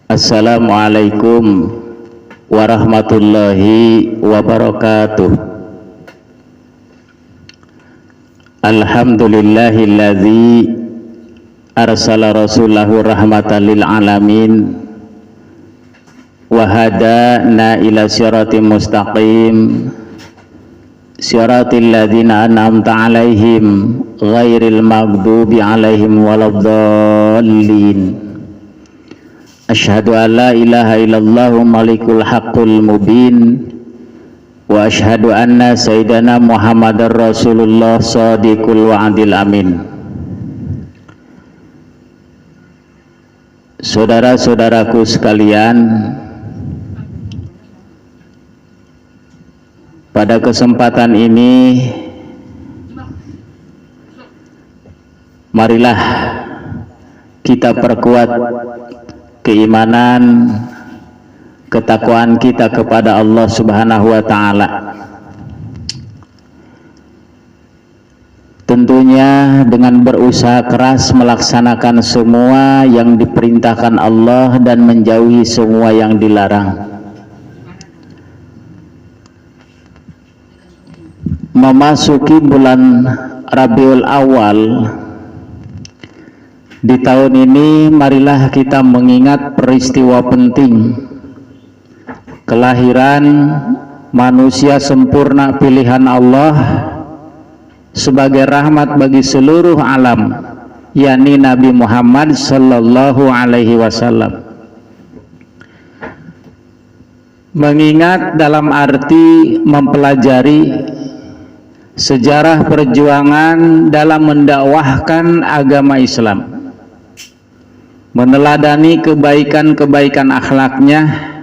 Assalamualaikum warahmatullahi wabarakatuh. Alhamdulillahilladzi arsala rasulahu rahmatan lil alamin wa hadana ila siratim mustaqim siratil ladzina an'amta alaihim ghairil maghdubi alaihim waladdallin. Asyhadu an la ilaha illallah malikul haqqul mubin wa asyhadu anna sayyidana Muhammadar Rasulullah shadiqul wa'dil amin. Saudara-saudaraku sekalian, pada kesempatan ini marilah kita perkuat keimanan, ketakwaan kita kepada Allah Subhanahu wa Ta'ala. Tentunya dengan berusaha keras melaksanakan semua yang diperintahkan Allah dan menjauhi semua yang dilarang. Memasuki bulan Rabiul Awal di tahun ini, marilah kita mengingat peristiwa penting kelahiran manusia sempurna pilihan Allah sebagai rahmat bagi seluruh alam, yakni Nabi Muhammad sallallahu alaihi wasallam. Mengingat dalam arti mempelajari sejarah perjuangan dalam mendakwahkan agama Islam, meneladani kebaikan-kebaikan akhlaknya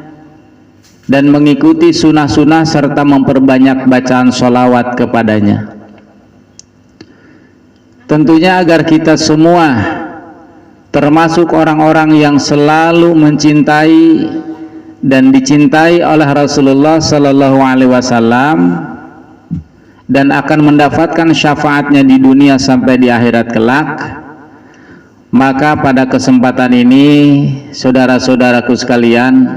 dan mengikuti sunnah-sunnah serta memperbanyak bacaan sholawat kepadanya. Tentunya agar kita semua termasuk orang-orang yang selalu mencintai dan dicintai oleh Rasulullah Sallallahu Alaihi Wasallam dan akan mendapatkan syafaatnya di dunia sampai di akhirat kelak. Maka pada kesempatan ini, saudara-saudaraku sekalian,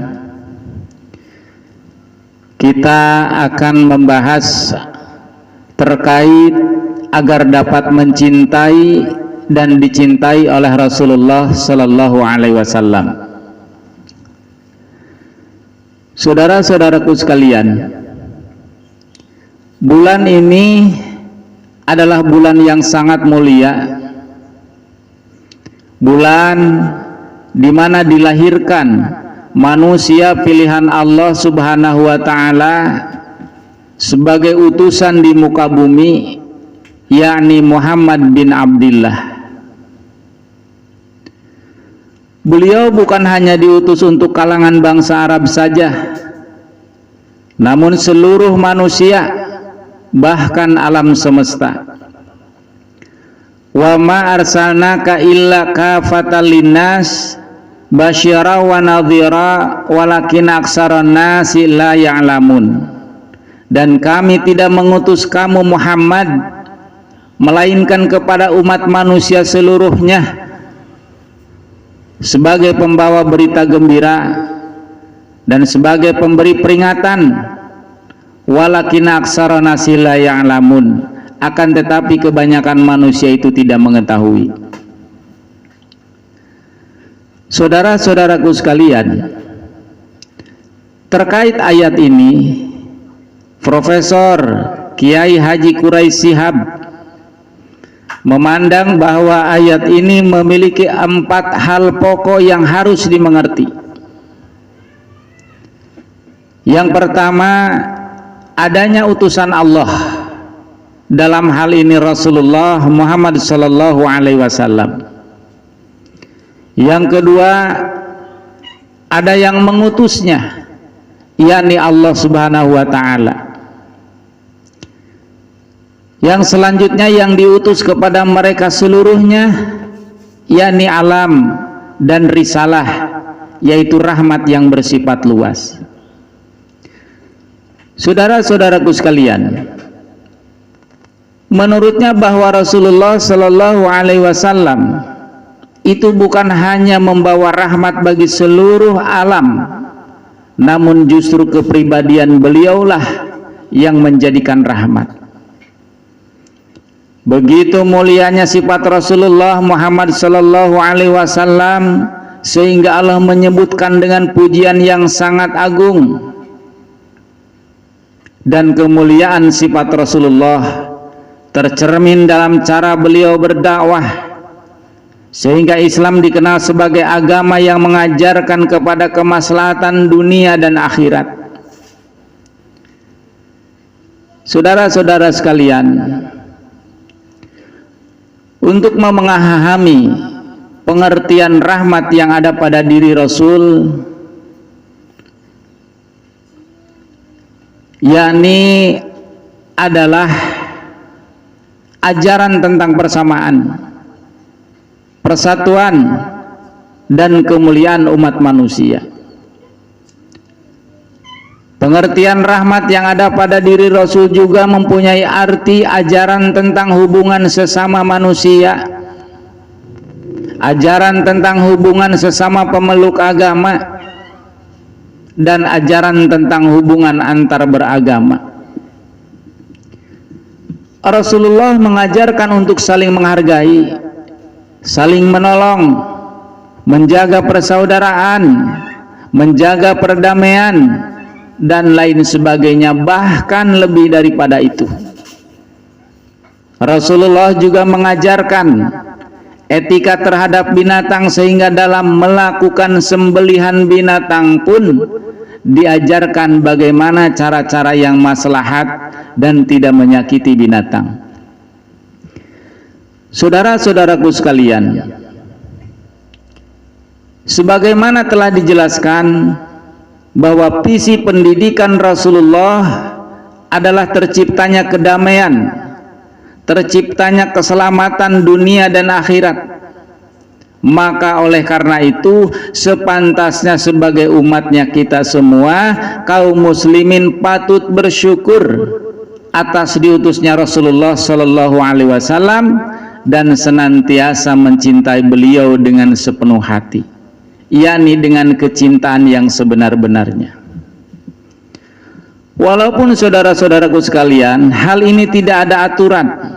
kita akan membahas terkait agar dapat mencintai dan dicintai oleh Rasulullah Sallallahu Alaihi Wasallam. Saudara-saudaraku sekalian, bulan ini adalah bulan yang sangat mulia, bulan di mana dilahirkan manusia pilihan Allah Subhanahu wa Ta'ala sebagai utusan di muka bumi, yakni Muhammad bin Abdullah. Beliau bukan hanya diutus untuk kalangan bangsa Arab saja, namun seluruh manusia, bahkan alam semesta. Wa ma arsalnaka illa kafatan linnas basyira wa nadhira walakin aksaran nasi la ya'lamun. Dan kami tidak mengutus kamu Muhammad melainkan kepada umat manusia seluruhnya sebagai pembawa berita gembira dan sebagai pemberi peringatan, walakin aksaran nasi la ya'lamun. Akan tetapi kebanyakan manusia itu tidak mengetahui. Saudara-saudaraku sekalian, terkait ayat ini, Profesor Kiai Haji Quraisy Shihab memandang bahwa ayat ini memiliki 4 hal pokok yang harus dimengerti. Yang pertama, adanya utusan Allah, dalam hal ini Rasulullah Muhammad sallallahu alaihi wasallam. Yang kedua, ada yang mengutusnya, yakni Allah Subhanahu wa Ta'ala. Yang selanjutnya yang diutus kepada mereka seluruhnya, yakni alam dan risalah, yaitu rahmat yang bersifat luas. Saudara-saudaraku sekalian, menurutnya bahwa Rasulullah Sallallahu Alaihi Wasallam itu bukan hanya membawa rahmat bagi seluruh alam, namun justru kepribadian beliaulah yang menjadikan rahmat. Begitu mulianya sifat Rasulullah Muhammad sallallahu alaihi wasallam sehingga Allah menyebutkan dengan pujian yang sangat agung. Dan kemuliaan sifat Rasulullah tercermin dalam cara beliau berdakwah, sehingga Islam dikenal sebagai agama yang mengajarkan kepada kemaslahatan dunia dan akhirat. Saudara-saudara sekalian, untuk memahami pengertian rahmat yang ada pada diri Rasul, yakni adalah ajaran tentang persamaan, persatuan, dan kemuliaan umat manusia. Pengertian rahmat yang ada pada diri Rasul juga mempunyai arti ajaran tentang hubungan sesama manusia, ajaran tentang hubungan sesama pemeluk agama, dan ajaran tentang hubungan antar beragama. Rasulullah mengajarkan untuk saling menghargai, saling menolong, menjaga persaudaraan, menjaga perdamaian, dan lain sebagainya, bahkan lebih daripada itu. Rasulullah juga mengajarkan etika terhadap binatang, sehingga dalam melakukan sembelihan binatang pun diajarkan bagaimana cara-cara yang maslahat dan tidak menyakiti binatang. Saudara-saudaraku sekalian, sebagaimana telah dijelaskan bahwa visi pendidikan Rasulullah adalah terciptanya kedamaian, terciptanya keselamatan dunia dan akhirat. Maka oleh karena itu sepantasnya sebagai umatnya kita semua, kaum muslimin, patut bersyukur atas diutusnya Rasulullah Shallallahu Alaihi Wasallam dan senantiasa mencintai beliau dengan sepenuh hati, yakni dengan kecintaan yang sebenar-benarnya. Walaupun saudara-saudaraku sekalian, hal ini tidak ada aturan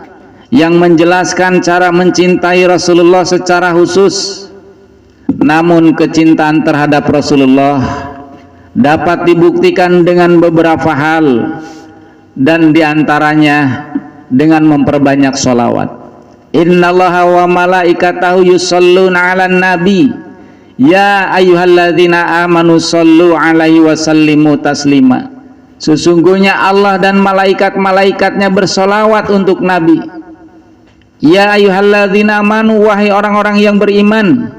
yang menjelaskan cara mencintai Rasulullah secara khusus, namun kecintaan terhadap Rasulullah dapat dibuktikan dengan beberapa hal, dan diantaranya dengan memperbanyak sholawat. Innallaha wa malaikatahu yusholluna 'alan nabi ya ayyuhalladzina amanu shollu 'alaihi wa sallimu taslima. Sesungguhnya Allah dan malaikat-malaikatnya bersolawat untuk Nabi. Ya ayyuhalladzina amanu, wahai orang-orang yang beriman,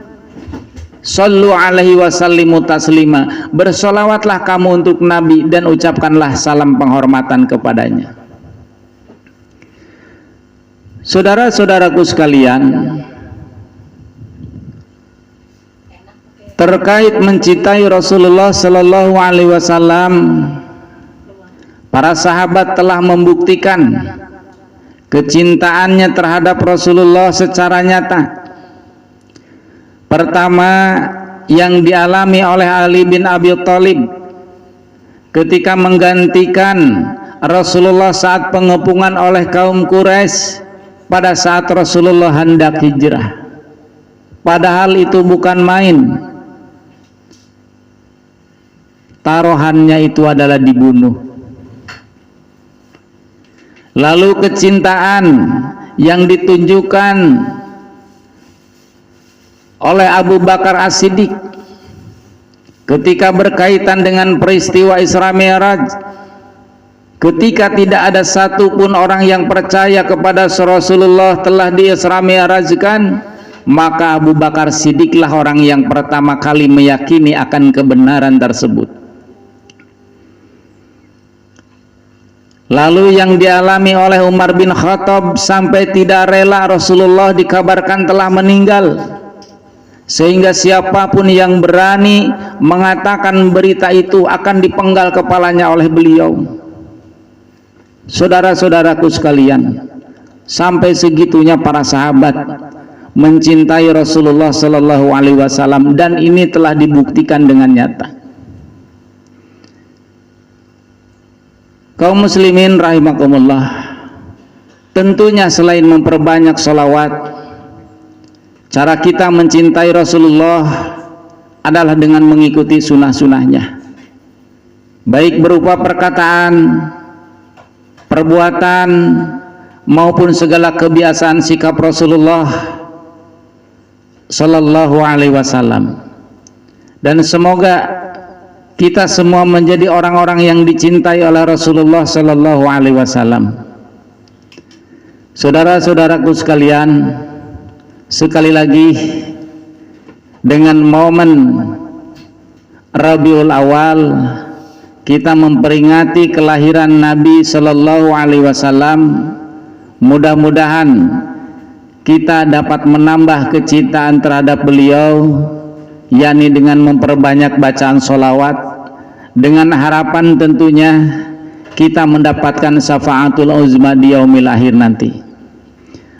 shollu 'alaihi wa sallimu taslima, bersolawatlah kamu untuk Nabi dan ucapkanlah salam penghormatan kepadanya. Saudara-saudaraku sekalian, terkait mencintai Rasulullah Sallallahu Alaihi Wasallam, para sahabat telah membuktikan kecintaannya terhadap Rasulullah secara nyata. Pertama, yang dialami oleh Ali bin Abi Thalib ketika menggantikan Rasulullah saat pengepungan oleh kaum Quraisy pada saat Rasulullah hendak hijrah. Padahal itu bukan main. Taruhannya itu adalah dibunuh. Lalu kecintaan yang ditunjukkan oleh Abu Bakar As-Siddiq ketika berkaitan dengan peristiwa Isra Mi'raj, ketika tidak ada satupun orang yang percaya kepada Rasulullah telah di Isra Mi'rajkan, maka Abu Bakar Siddiqlah orang yang pertama kali meyakini akan kebenaran tersebut. Lalu yang dialami oleh Umar bin Khattab sampai tidak rela Rasulullah dikabarkan telah meninggal, sehingga siapapun yang berani mengatakan berita itu akan dipenggal kepalanya oleh beliau. Saudara-saudaraku sekalian, sampai segitunya para sahabat mencintai Rasulullah Sallallahu Alaihi Wasallam, dan ini telah dibuktikan dengan nyata. Kaum muslimin rahimakumullah, tentunya selain memperbanyak sholawat, cara kita mencintai Rasulullah adalah dengan mengikuti sunnah-sunnahnya, baik berupa perkataan, perbuatan, maupun segala kebiasaan sikap Rasulullah Sallallahu Alaihi Wasallam. Dan semoga kita semua menjadi orang-orang yang dicintai oleh Rasulullah Sallallahu Alaihi Wasallam. Saudara-saudaraku sekalian, sekali lagi dengan momen Rabiul Awal kita memperingati kelahiran Nabi Sallallahu Alaihi Wasallam. Mudah-mudahan kita dapat menambah kecintaan terhadap beliau, yakni dengan memperbanyak bacaan sholawat, dengan harapan tentunya kita mendapatkan syafaatul uzma di yaumil akhir nanti.